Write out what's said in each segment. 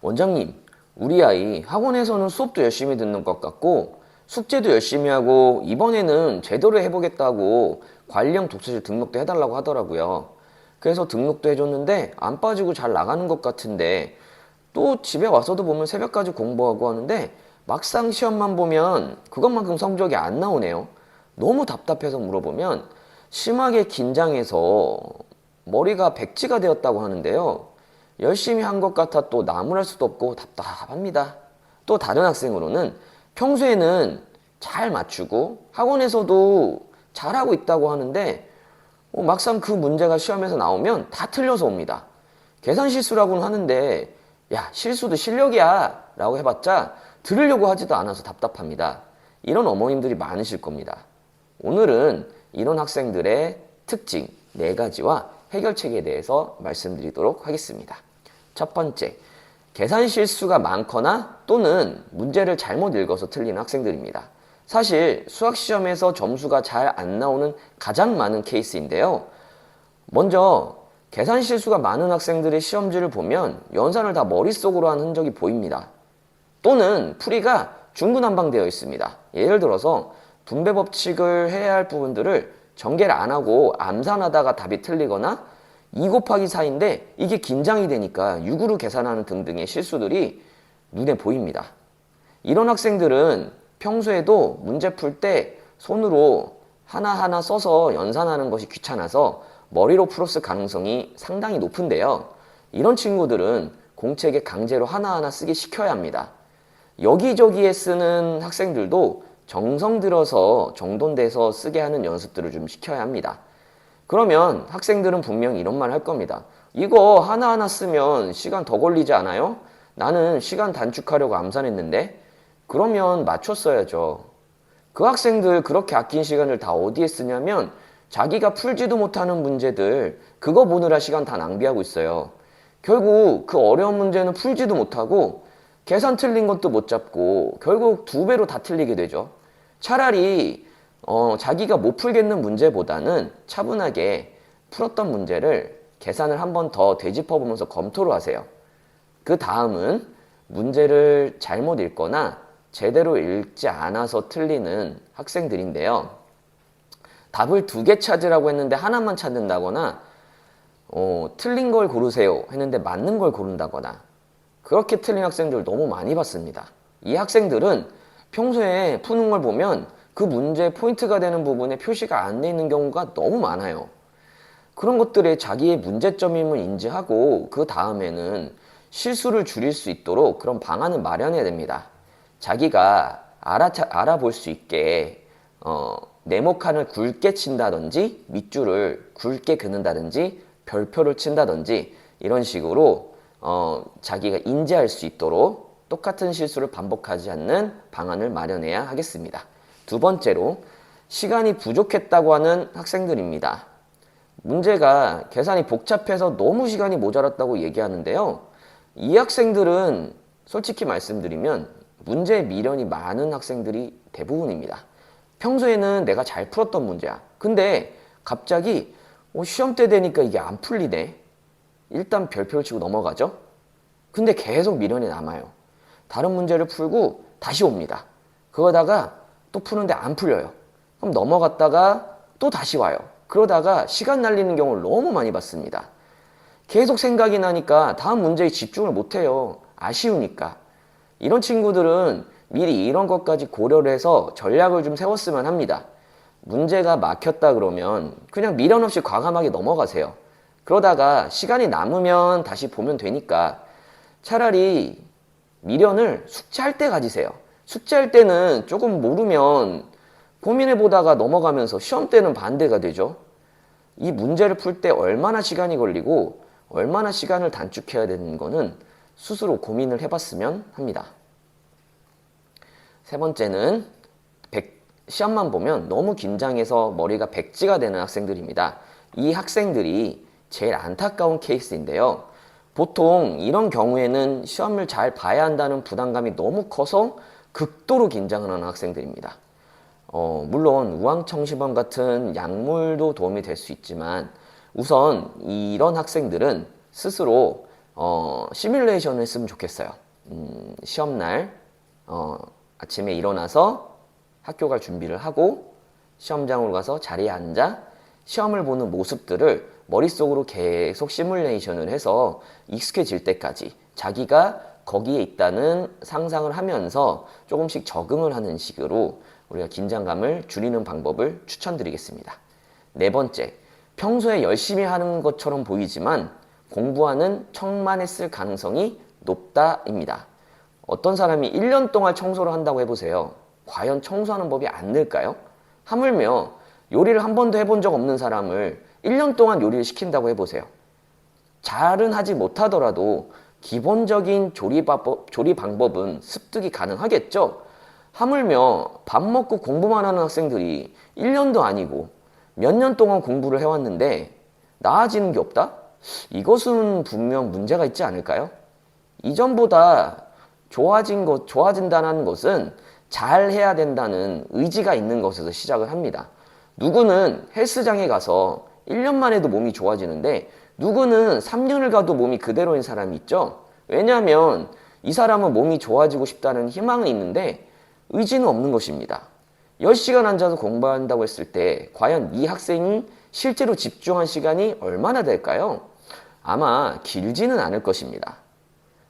원장님, 우리 아이 학원에서는 수업도 열심히 듣는 것 같고 숙제도 열심히 하고 이번에는 제대로 해보겠다고 관리형 독서실 등록도 해달라고 하더라고요. 그래서 등록도 해줬는데 안 빠지고 잘 나가는 것 같은데 또 집에 와서도 보면 새벽까지 공부하고 하는데 막상 시험만 보면 그것만큼 성적이 안 나오네요. 너무 답답해서 물어보면 심하게 긴장해서 머리가 백지가 되었다고 하는데요. 열심히 한 것 같아 또 나무랄 수도 없고 답답합니다. 또 다른 학생으로는 평소에는 잘 맞추고 학원에서도 잘하고 있다고 하는데 막상 그 문제가 시험에서 나오면 다 틀려서 옵니다. 계산 실수라고는 하는데 야, 실수도 실력이야 라고 해봤자 들으려고 하지도 않아서 답답합니다. 이런 어머님들이 많으실 겁니다. 오늘은 이런 학생들의 특징 4가지와 해결책에 대해서 말씀드리도록 하겠습니다. 첫 번째, 계산 실수가 많거나 또는 문제를 잘못 읽어서 틀리는 학생들입니다. 사실 수학시험에서 점수가 잘 안 나오는 가장 많은 케이스인데요. 먼저 계산 실수가 많은 학생들의 시험지를 보면 연산을 다 머릿속으로 한 흔적이 보입니다. 또는 풀이가 중구난방되어 있습니다. 예를 들어서 분배 법칙을 해야 할 부분들을 전개를 안 하고 암산하다가 답이 틀리거나 2 곱하기 4인데 이게 긴장이 되니까 6으로 계산하는 등등의 실수들이 눈에 보입니다. 이런 학생들은 평소에도 문제 풀 때 손으로 하나하나 써서 연산하는 것이 귀찮아서 머리로 풀었을 가능성이 상당히 높은데요. 이런 친구들은 공책에 강제로 하나하나 쓰기 시켜야 합니다. 여기저기에 쓰는 학생들도 정성 들어서 정돈돼서 쓰게 하는 연습들을 좀 시켜야 합니다. 그러면 학생들은 분명 이런 말 할 겁니다. 이거 하나하나 쓰면 시간 더 걸리지 않아요? 나는 시간 단축하려고 암산했는데? 그러면 맞췄어야죠. 그 학생들 그렇게 아낀 시간을 다 어디에 쓰냐면 자기가 풀지도 못하는 문제들 그거 보느라 시간 다 낭비하고 있어요. 결국 그 어려운 문제는 풀지도 못하고 계산 틀린 것도 못 잡고 결국 2배로 다 틀리게 되죠. 차라리 자기가 못 풀겠는 문제보다는 차분하게 풀었던 문제를 계산을 한 번 더 되짚어보면서 검토를 하세요. 그 다음은 문제를 잘못 읽거나 제대로 읽지 않아서 틀리는 학생들인데요. 답을 2개 찾으라고 했는데 하나만 찾는다거나 틀린 걸 고르세요 했는데 맞는 걸 고른다거나 그렇게 틀린 학생들 너무 많이 봤습니다. 이 학생들은 평소에 푸는 걸 보면 그 문제의 포인트가 되는 부분에 표시가 안 돼 있는 경우가 너무 많아요. 그런 것들에 자기의 문제점임을 인지하고 그 다음에는 실수를 줄일 수 있도록 그런 방안을 마련해야 됩니다. 자기가 알아볼 수 있게 네모칸을 굵게 친다든지 밑줄을 굵게 그는다든지 별표를 친다든지 이런 식으로 자기가 인지할 수 있도록 똑같은 실수를 반복하지 않는 방안을 마련해야 하겠습니다. 2번째로 시간이 부족했다고 하는 학생들입니다. 문제가 계산이 복잡해서 너무 시간이 모자랐다고 얘기하는데요. 이 학생들은 솔직히 말씀드리면 문제에 미련이 많은 학생들이 대부분입니다. 평소에는 내가 잘 풀었던 문제야. 근데 갑자기 시험 때 되니까 이게 안 풀리네. 일단 별표를 치고 넘어가죠. 근데 계속 미련이 남아요. 다른 문제를 풀고 다시 옵니다. 그러다가 또 푸는데 안 풀려요. 그럼 넘어갔다가 또 다시 와요. 그러다가 시간 날리는 경우를 너무 많이 봤습니다. 계속 생각이 나니까 다음 문제에 집중을 못해요. 아쉬우니까. 이런 친구들은 미리 이런 것까지 고려를 해서 전략을 좀 세웠으면 합니다. 문제가 막혔다 그러면 그냥 미련 없이 과감하게 넘어가세요. 그러다가 시간이 남으면 다시 보면 되니까 차라리 미련을 숙제할 때 가지세요. 숙제할 때는 조금 모르면 고민해보다가 넘어가면서 시험 때는 반대가 되죠. 이 문제를 풀 때 얼마나 시간이 걸리고 얼마나 시간을 단축해야 되는 거는 스스로 고민을 해봤으면 합니다. 3번째는 시험만 보면 너무 긴장해서 머리가 백지가 되는 학생들입니다. 이 학생들이 제일 안타까운 케이스인데요. 보통 이런 경우에는 시험을 잘 봐야 한다는 부담감이 너무 커서 극도로 긴장을 하는 학생들입니다. 물론 우황청시범 같은 약물도 도움이 될 수 있지만 우선 이런 학생들은 스스로 시뮬레이션을 했으면 좋겠어요. 시험날 아침에 일어나서 학교 갈 준비를 하고 시험장으로 가서 자리에 앉아 시험을 보는 모습들을 머릿속으로 계속 시뮬레이션을 해서 익숙해질 때까지 자기가 거기에 있다는 상상을 하면서 조금씩 적응을 하는 식으로 우리가 긴장감을 줄이는 방법을 추천드리겠습니다. 네 번째, 평소에 열심히 하는 것처럼 보이지만 공부하는 척만 했을 가능성이 높다입니다. 어떤 사람이 1년 동안 청소를 한다고 해보세요. 과연 청소하는 법이 안 늘까요? 하물며 요리를 한 번도 해본 적 없는 사람을 1년 동안 요리를 시킨다고 해보세요. 잘은 하지 못하더라도 기본적인 조리 방법은 습득이 가능하겠죠? 하물며 밥 먹고 공부만 하는 학생들이 1년도 아니고 몇 년 동안 공부를 해왔는데 나아지는 게 없다? 이것은 분명 문제가 있지 않을까요? 이전보다 좋아진다는 것은 잘 해야 된다는 의지가 있는 것에서 시작을 합니다. 누구는 헬스장에 가서 1년만 해도 몸이 좋아지는데 누구는 3년을 가도 몸이 그대로인 사람이 있죠. 왜냐하면 이 사람은 몸이 좋아지고 싶다는 희망은 있는데 의지는 없는 것입니다. 10시간 앉아서 공부한다고 했을 때 과연 이 학생이 실제로 집중한 시간이 얼마나 될까요? 아마 길지는 않을 것입니다.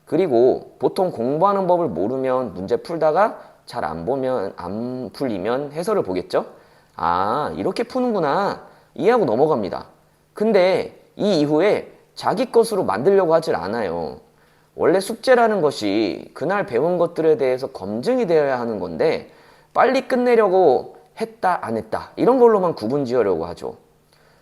그리고 보통 공부하는 법을 모르면 문제 풀다가 잘 안 풀리면 해설을 보겠죠? 아, 이렇게 푸는구나 이해하고 넘어갑니다. 근데 이 이후에 자기 것으로 만들려고 하질 않아요. 원래 숙제라는 것이 그날 배운 것들에 대해서 검증이 되어야 하는 건데 빨리 끝내려고 했다 안 했다 이런 걸로만 구분 지으려고 하죠.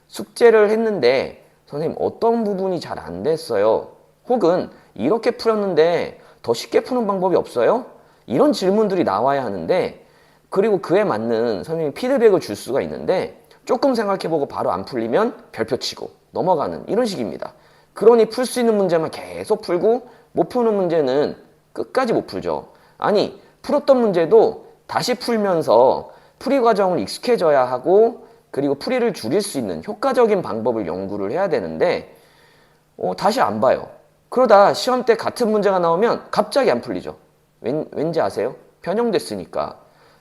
숙제를 했는데 선생님 어떤 부분이 잘 안 됐어요? 혹은 이렇게 풀었는데 더 쉽게 푸는 방법이 없어요? 이런 질문들이 나와야 하는데 그리고 그에 맞는 선생님이 피드백을 줄 수가 있는데 조금 생각해보고 바로 안 풀리면 별표 치고 넘어가는 이런 식입니다. 그러니 풀 수 있는 문제만 계속 풀고 못 푸는 문제는 끝까지 못 풀죠. 아니 풀었던 문제도 다시 풀면서 풀이 과정을 익숙해져야 하고 그리고 풀이를 줄일 수 있는 효과적인 방법을 연구를 해야 되는데 다시 안 봐요. 그러다 시험 때 같은 문제가 나오면 갑자기 안 풀리죠. 왠지 아세요? 변형됐으니까.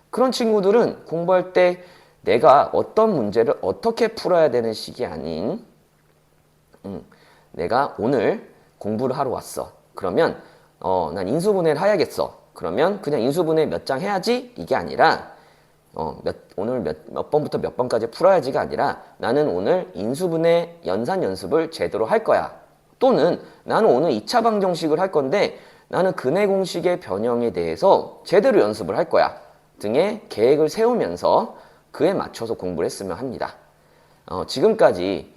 그런 친구들은 공부할 때 내가 어떤 문제를 어떻게 풀어야 되는 식이 아닌 내가 오늘 공부를 하러 왔어. 그러면 난 인수분해를 해야겠어. 그러면 그냥 인수분해 몇 장 해야지 이게 아니라 오늘 몇 번부터 몇 번까지 풀어야지가 아니라 나는 오늘 인수분해 연산 연습을 제대로 할 거야. 또는 나는 오늘 2차 방정식을 할 건데 나는 근해 공식의 변형에 대해서 제대로 연습을 할 거야. 등의 계획을 세우면서 그에 맞춰서 공부를 했으면 합니다. 지금까지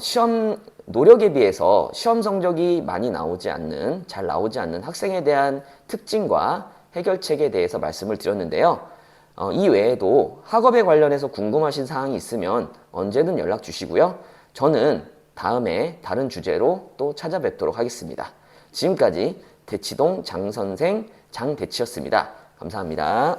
시험 노력에 비해서 시험 성적이 많이 잘 나오지 않는 학생에 대한 특징과 해결책에 대해서 말씀을 드렸는데요. 이 외에도 학업에 관련해서 궁금하신 사항이 있으면 언제든 연락 주시고요. 저는 다음에 다른 주제로 또 찾아뵙도록 하겠습니다. 지금까지 대치동 장선생 장대치였습니다. 감사합니다.